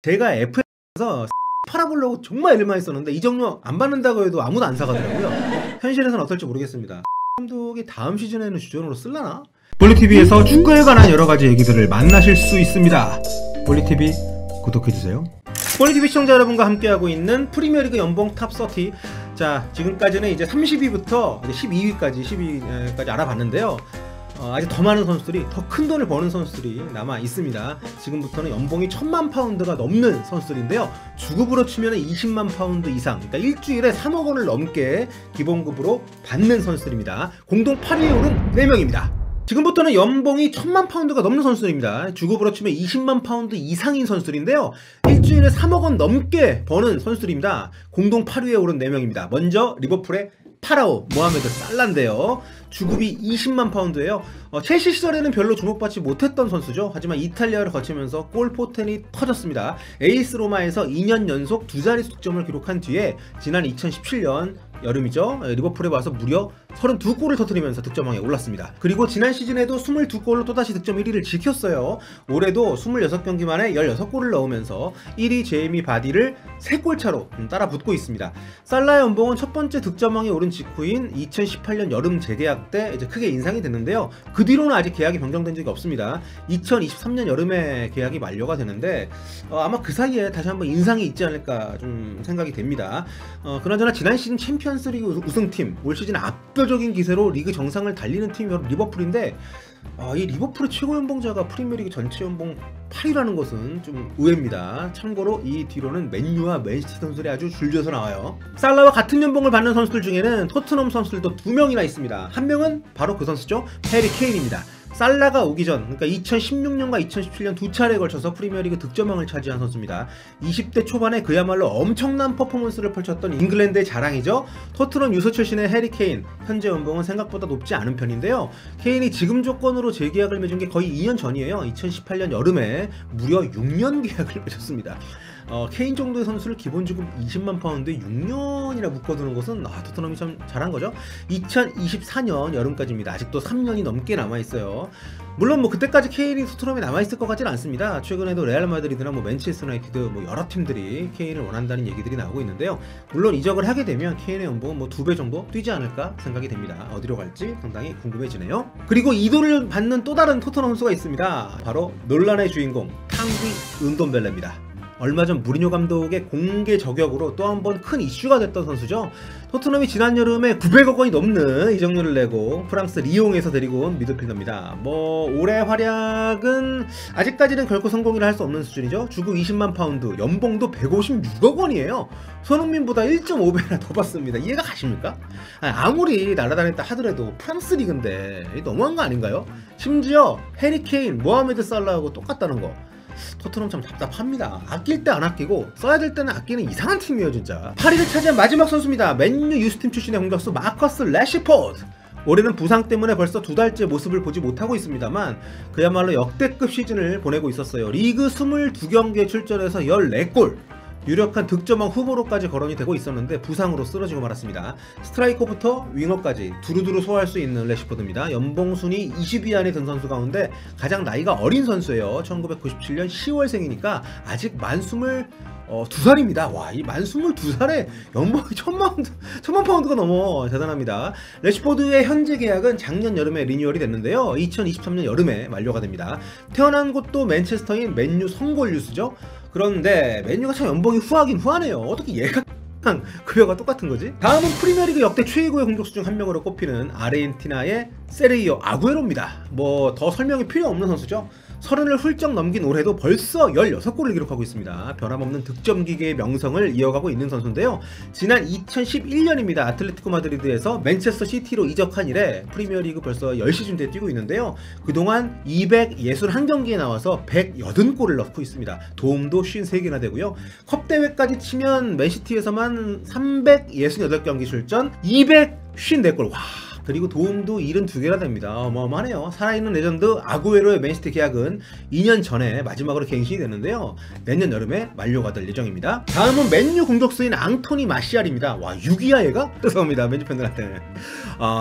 제가 FA에서 팔아보려고 정말 애를 많이 썼는데 이 종류 안 받는다고 해도 아무도 안 사가더라고요. 현실에서는 어떨지 모르겠습니다. 감독이 다음 시즌에는 주전으로 쓸라나? 볼리TV에서 축구에 관한 여러가지 얘기들을 만나실 수 있습니다. 볼리TV 구독해주세요. 볼리TV 시청자 여러분과 함께하고 있는 프리미어리그 연봉 탑30. 자, 지금까지는 이제 30위부터 12위까지 알아봤는데요. 아직 더 많은 선수들이, 더 큰 돈을 버는 선수들이 남아 있습니다. 지금부터는 연봉이 1000만 파운드가 넘는 선수들인데요. 주급으로 치면 20만 파운드 이상, 그러니까 일주일에 3억 원을 넘게 기본급으로 받는 선수들입니다. 공동 8위에 오른 4명입니다. 지금부터는 연봉이 1000만 파운드가 넘는 선수들입니다. 주급으로 치면 20만 파운드 이상인 선수들인데요. 일주일에 3억 원 넘게 버는 선수들입니다. 공동 8위에 오른 4명입니다. 먼저 리버풀의 파라오 모하메드 살라인데요. 주급이 20만 파운드예요. 첼시 시절에는 별로 주목받지 못했던 선수죠. 하지만 이탈리아를 거치면서 골 포텐이 터졌습니다. 에이스 로마에서 2년 연속 두 자릿수 득점을 기록한 뒤에 지난 2017년 여름이죠. 리버풀에 와서 무려 32골을 터뜨리면서 득점왕에 올랐습니다. 그리고 지난 시즌에도 22골로 또다시 득점 1위를 지켰어요. 올해도 26경기 만에 16골을 넣으면서 1위 제이미 바디를 3골 차로 따라 붙고 있습니다. 살라의 연봉은 첫 번째 득점왕에 오른 직후인 2018년 여름 재계약 때 이제 크게 인상이 됐는데요. 그 뒤로는 아직 계약이 변경된 적이 없습니다. 2023년 여름에 계약이 만료가 되는데 아마 그 사이에 다시 한번 인상이 있지 않을까 좀 생각이 됩니다. 그나저나 지난 시즌 챔피언스리그 우승팀, 올 시즌 압도적인 기세로 리그 정상을 달리는 팀이 바로 리버풀인데 이 리버풀의 최고 연봉자가 프리미어리그 전체 연봉 8위라는 것은 좀 의외입니다. 참고로 이 뒤로는 맨유와 맨시티 선수들이 아주 줄지어서 나와요. 살라와 같은 연봉을 받는 선수들 중에는 토트넘 선수들도 2명이나 있습니다. 한 명은 바로 그 선수죠. 해리 케인입니다. 살라가 오기 전, 그러니까 2016년과 2017년 두 차례에 걸쳐서 프리미어리그 득점왕을 차지한 선수입니다. 20대 초반에 그야말로 엄청난 퍼포먼스를 펼쳤던 잉글랜드의 자랑이죠. 토트넘 유소 출신의 해리 케인, 현재 연봉은 생각보다 높지 않은 편인데요. 케인이 지금 조건으로 재계약을 맺은 게 거의 2년 전이에요. 2018년 여름에 무려 6년 계약을 맺었습니다. 케인 정도의 선수를 기본주급 20만 파운드에 6년이나 묶어두는 것은 토트넘이 참 잘한 거죠. 2024년 여름까지입니다. 아직도 3년이 넘게 남아있어요. 물론 그때까지 케인이 토트넘에 남아있을 것 같지는 않습니다. 최근에도 레알 마드리드나 맨체스터 유나이티드 여러 팀들이 케인을 원한다는 얘기들이 나오고 있는데요. 물론 이적을 하게 되면 케인의 연봉은 2배 정도 뛰지 않을까 생각이 됩니다. 어디로 갈지 상당히 궁금해지네요. 그리고 이도를 받는 또 다른 토트넘 선수가 있습니다. 바로 논란의 주인공 탕귀 은돈벨레입니다. 얼마 전 무리뉴 감독의 공개 저격으로 또 한 번 큰 이슈가 됐던 선수죠. 토트넘이 지난 여름에 900억 원이 넘는 이적료를 내고 프랑스 리옹에서 데리고 온 미드필더입니다. 올해 활약은 아직까지는 결코 성공이라 할 수 없는 수준이죠. 주급 20만 파운드, 연봉도 156억 원이에요. 손흥민보다 1.5배나 더 받습니다. 이해가 가십니까? 아무리 날아다녔다 하더라도 프랑스 리그인데 너무한 거 아닌가요? 심지어 해리 케인, 모하메드 살라하고 똑같다는 거. 토트넘 참 답답합니다. 아낄 때 안 아끼고 써야 될 때는 아끼는 이상한 팀이에요 진짜. 8위를 차지한 마지막 선수입니다. 맨유 유스팀 출신의 공격수 마커스 래시포드. 올해는 부상 때문에 벌써 2달째 모습을 보지 못하고 있습니다만 그야말로 역대급 시즌을 보내고 있었어요. 리그 22경기에 출전해서 14골, 유력한 득점왕 후보로까지 거론이 되고 있었는데 부상으로 쓰러지고 말았습니다. 스트라이커부터 윙어까지 두루두루 소화할 수 있는 래시포드입니다. 연봉 순위 20위 안에 든 선수 가운데 가장 나이가 어린 선수예요. 1997년 10월생이니까 아직 만 22살입니다. 와, 이 만 22살에 연봉이 1000만 파운드가 넘어 대단합니다. 래시포드의 현재 계약은 작년 여름에 리뉴얼이 됐는데요. 2023년 여름에 만료가 됩니다. 태어난 곳도 맨체스터인 맨유 성골 유스죠. 그런데 맨유가 참 연봉이 후하긴 후하네요. 어떻게 얘가 급여가 똑같은 거지? 다음은 프리미어리그 역대 최고의 공격수 중 한 명으로 꼽히는 아르헨티나의 세르히오 아구에로입니다. 더 설명이 필요 없는 선수죠. 30을 훌쩍 넘긴 올해도 벌써 16골을 기록하고 있습니다. 변함없는 득점 기계의 명성을 이어가고 있는 선수인데요. 지난 2011년입니다. 아틀레티코 마드리드에서 맨체스터 시티로 이적한 이래 프리미어리그 벌써 10시즌째 뛰고 있는데요. 그동안 261경기에 나와서 180골을 넣고 있습니다. 도움도 53개나 되고요. 컵대회까지 치면 맨시티에서만 368경기 출전 254골. 와, 그리고 도움도 72개나 됩니다. 어마어마하네요. 살아있는 레전드 아구에로의 맨시티 계약은 2년 전에 마지막으로 갱신이 됐는데요. 내년 여름에 만료가 될 예정입니다. 다음은 맨유 공격수인 앙토니 마시알입니다. 와, 6위야 얘가? 죄송합니다, 맨유 팬들한테.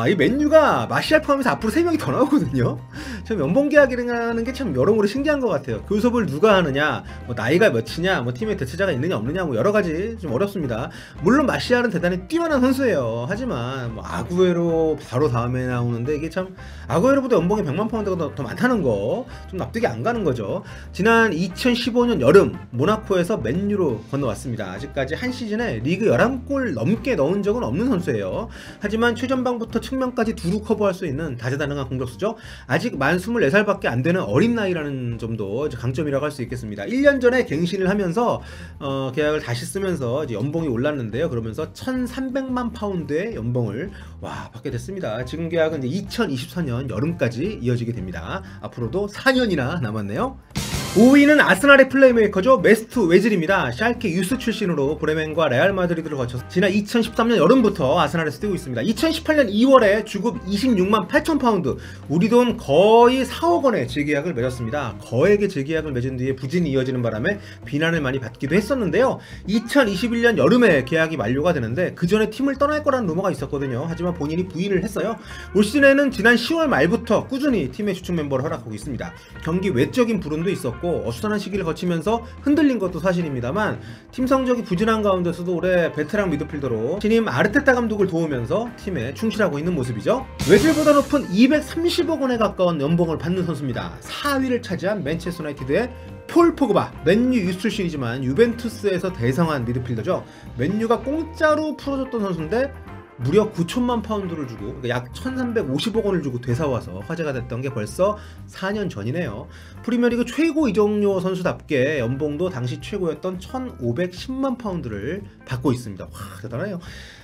이 맨유가 마시알 포함해서 앞으로 3명이 더 나오거든요. 참 연봉 계약이라는 게 참 여러모로 신기한 것 같아요. 교섭을 누가 하느냐, 뭐 나이가 몇이냐, 뭐 팀에 대체자가 있느냐 없느냐, 뭐 여러 가지 좀 어렵습니다. 물론 마시알은 대단히 뛰어난 선수예요. 하지만 뭐 아구에로 바로 다음에 나오는데 이게 참 아구에로보다 연봉이 100만 파운드가 더 많다는 거 좀 납득이 안 가는 거죠. 지난 2015년 여름 모나코에서 맨유로 건너왔습니다. 아직까지 한 시즌에 리그 11골 넘게 넣은 적은 없는 선수예요. 하지만 최전방부터 측면까지 두루 커버할 수 있는 다재다능한 공격수죠. 아직 만 24살밖에 안 되는 어린 나이라는 점도 강점이라고 할 수 있겠습니다. 1년 전에 갱신을 하면서 계약을 다시 쓰면서 이제 연봉이 올랐는데요. 그러면서 1,300만 파운드의 연봉을 받게 됐습니다. 지금 계약은 이제 2024년 여름까지 이어지게 됩니다. 앞으로도 4년이나 남았네요. 5위는 아스날의 플레이메이커죠. 메스트 웨즐입니다. 샬케 유스 출신으로 브레멘과 레알 마드리드를 거쳐서 지난 2013년 여름부터 아스날에서 뛰고 있습니다. 2018년 2월에 주급 26만 8천 파운드, 우리 돈 거의 4억 원의 재계약을 맺었습니다. 거액의 재계약을 맺은 뒤에 부진이 이어지는 바람에 비난을 많이 받기도 했었는데요. 2021년 여름에 계약이 만료가 되는데 그 전에 팀을 떠날 거라는 루머가 있었거든요. 하지만 본인이 부인을 했어요. 올 시즌에는 지난 10월 말부터 꾸준히 팀의 주축 멤버를 허락하고 있습니다. 경기 외적인 불운도 있었고 어수선한 시기를 거치면서 흔들린 것도 사실입니다만 팀 성적이 부진한 가운데서도 올해 베테랑 미드필더로 신임 아르테타 감독을 도우면서 팀에 충실하고 있는 모습이죠. 웨즐보다 높은 230억 원에 가까운 연봉을 받는 선수입니다. 4위를 차지한 맨체스터 유나이티드의 폴 포그바, 맨유 유스 출신이지만 유벤투스에서 대성한 미드필더죠. 맨유가 공짜로 풀어줬던 선수인데 무려 9천만 파운드를 주고, 그러니까 약 1350억 원을 주고 되사와서 화제가 됐던 게 벌써 4년 전이네요. 프리미어리그 최고 이적료 선수답게 연봉도 당시 최고였던 1510만 파운드를 받고 있습니다. 와, 대단해요.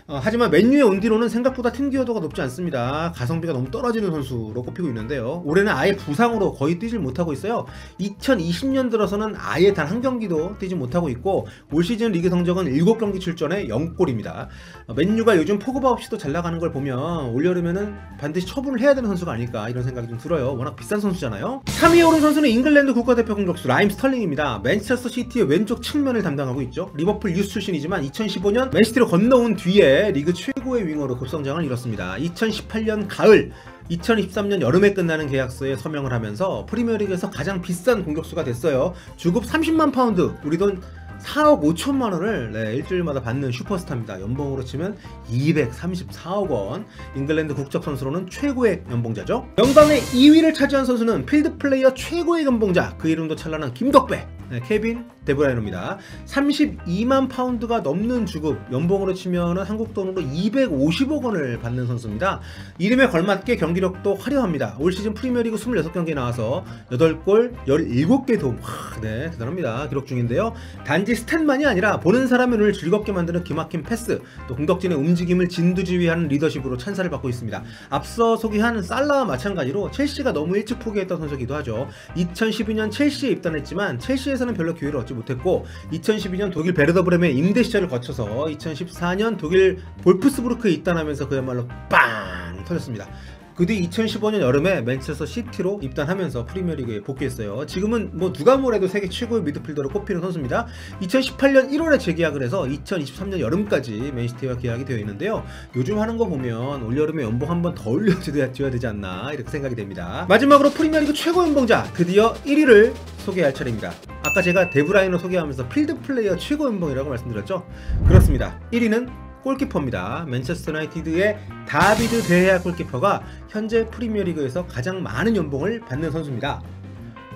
하지만 맨유의 온디로는 생각보다 팀 기여도가 높지 않습니다. 가성비가 너무 떨어지는 선수로 꼽히고 있는데요. 올해는 아예 부상으로 거의 뛰질 못하고 있어요. 2020년 들어서는 아예 단 한 경기도 뛰지 못하고 있고 올 시즌 리그 성적은 7경기 출전에 0골입니다. 맨유가 요즘 포그바 없이도 잘 나가는 걸 보면 올여름에는 반드시 처분을 해야 되는 선수가 아닐까 이런 생각이 좀 들어요. 워낙 비싼 선수잖아요. 3위에 오른 선수는 잉글랜드 국가대표 공격수 라임 스털링입니다. 맨체스터 시티의 왼쪽 측면을 담당하고 있죠. 리버풀 유스 출신이지만 2015년 맨시티로 건너온 뒤에 리그 최고의 윙어로 급성장을 이뤘습니다. 2018년 가을, 2023년 여름에 끝나는 계약서에 서명을 하면서 프리미어리그에서 가장 비싼 공격수가 됐어요. 주급 30만 파운드, 우리 돈 4억 5천만 원을 일주일마다 받는 슈퍼스타입니다. 연봉으로 치면 234억 원. 잉글랜드 국적 선수로는 최고의 연봉자죠. 영광의 2위를 차지한 선수는 필드 플레이어 최고의 연봉자, 그 이름도 찬란한 김덕배, 케빈 데브라이너입니다. 32만 파운드가 넘는 주급, 연봉으로 치면 한국 돈으로 250억 원을 받는 선수입니다. 이름에 걸맞게 경기력도 화려합니다. 올 시즌 프리미어리그 26경기에 나와서 8골 17개 도움. 네, 대단합니다. 기록 중인데요. 단지 스탯만이 아니라 보는 사람의 눈을 즐겁게 만드는 기막힌 패스, 또 공격진의 움직임을 진두지휘하는 리더십으로 찬사를 받고 있습니다. 앞서 소개한 살라와 마찬가지로 첼시가 너무 일찍 포기했던 선수이기도 하죠. 2012년 첼시에 입단했지만 첼시에서는 별로 기회를 얻지 못했고 2012년 독일 베르더 브레멘 임대 시절을 거쳐서 2014년 독일 볼프스부르크에 입단하면서 그야말로 빵 터졌습니다. 그 뒤 2015년 여름에 맨체스터 시티로 입단하면서 프리미어리그에 복귀했어요. 지금은 뭐 누가 뭐래도 세계 최고의 미드필더로 꼽히는 선수입니다. 2018년 1월에 재계약을 해서 2023년 여름까지 맨시티와 계약이 되어 있는데요. 요즘 하는 거 보면 올여름에 연봉 한 번 더 올려줘야 되지 않나 이렇게 생각이 됩니다. 마지막으로 프리미어리그 최고 연봉자 드디어 1위를 소개할 차례입니다. 아까 제가 데브라이너 소개하면서 필드 플레이어 최고 연봉이라고 말씀드렸죠? 그렇습니다. 1위는 골키퍼입니다. 맨체스터 유나이티드의 다비드 데헤아 골키퍼가 현재 프리미어리그에서 가장 많은 연봉을 받는 선수입니다.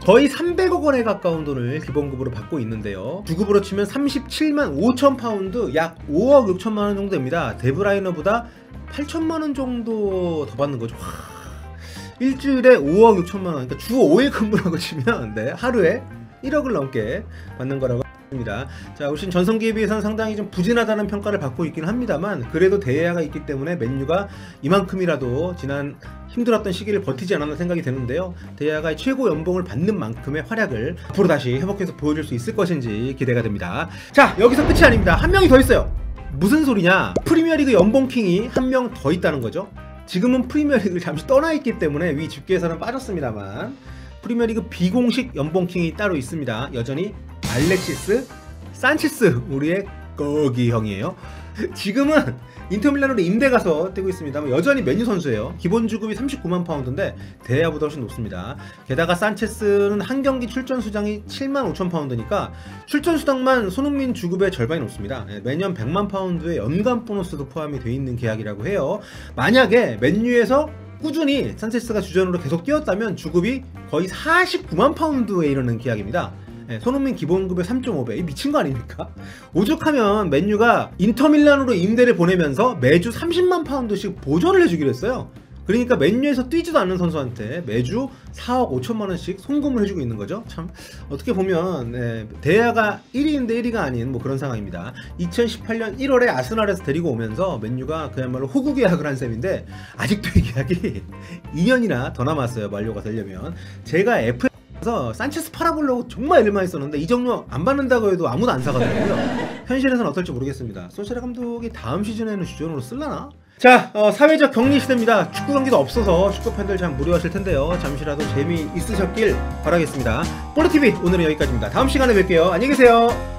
거의 300억 원에 가까운 돈을 기본급으로 받고 있는데요. 주급으로 치면 37만 5천 파운드, 약 5억 6천만 원 정도 됩니다. 데브라이너보다 8천만 원 정도 더 받는 거죠. 일주일에 5억 6천만 원, 그러니까 주 5일 근무라고 치면 하루에 1억을 넘게 받는 거라고 합니다. 자, 올 시즌 전성기에 비해서는 상당히 좀 부진하다는 평가를 받고 있긴 합니다만 그래도 데헤아가 있기 때문에 맨유가 이만큼이라도 지난 힘들었던 시기를 버티지 않았나 생각이 드는데요. 데헤아가 최고 연봉을 받는 만큼의 활약을 앞으로 다시 회복해서 보여줄 수 있을 것인지 기대가 됩니다. 자, 여기서 끝이 아닙니다. 한 명이 더 있어요. 무슨 소리냐? 프리미어리그 연봉킹이 한 명 더 있다는 거죠. 지금은 프리미어리그를 잠시 떠나 있기 때문에 위 집계에서는 빠졌습니다만 프리미어리그 비공식 연봉킹이 따로 있습니다. 여전히 알렉시스 산체스, 우리의 거기 형이에요. 지금은 인터밀란으로 임대 가서 뛰고 있습니다. 여전히 맨유 선수예요. 기본 주급이 39만 파운드인데 대야보다 훨씬 높습니다. 게다가 산체스는 한 경기 출전 수당이 7만 5천 파운드니까 출전 수당만 손흥민 주급의 절반이 높습니다. 매년 100만 파운드의 연간 보너스도 포함이 되어 있는 계약이라고 해요. 만약에 맨유에서 꾸준히 산체스가 주전으로 계속 뛰었다면 주급이 거의 49만 파운드에 이르는 계약입니다. 손흥민 기본급의 3.5배, 미친 거 아닙니까? 오죽하면 맨유가 인터밀란으로 임대를 보내면서 매주 30만 파운드씩 보전을 해주기로 했어요. 그러니까 맨유에서 뛰지도 않는 선수한테 매주 4억 5천만 원씩 송금을 해주고 있는 거죠. 참 어떻게 보면 대야가 1위인데 1위가 아닌 뭐 그런 상황입니다. 2018년 1월에 아스날에서 데리고 오면서 맨유가 그야말로 호구 계약을 한 셈인데 아직도 이 계약이 2년이나 더 남았어요. 만료가 되려면. 제가 그래서 산체스 팔아보려고 정말 애를 많이 썼는데 이정료 안 받는다고 해도 아무도 안 사가더라고요. 현실에서는 어떨지 모르겠습니다. 솔샤르 감독이 다음 시즌에는 주전으로 쓸라나? 자, 사회적 격리 시대입니다. 축구 경기도 없어서 축구 팬들 참 무료하실 텐데요. 잠시라도 재미있으셨길 바라겠습니다. 볼리TV 오늘은 여기까지입니다. 다음 시간에 뵐게요. 안녕히 계세요.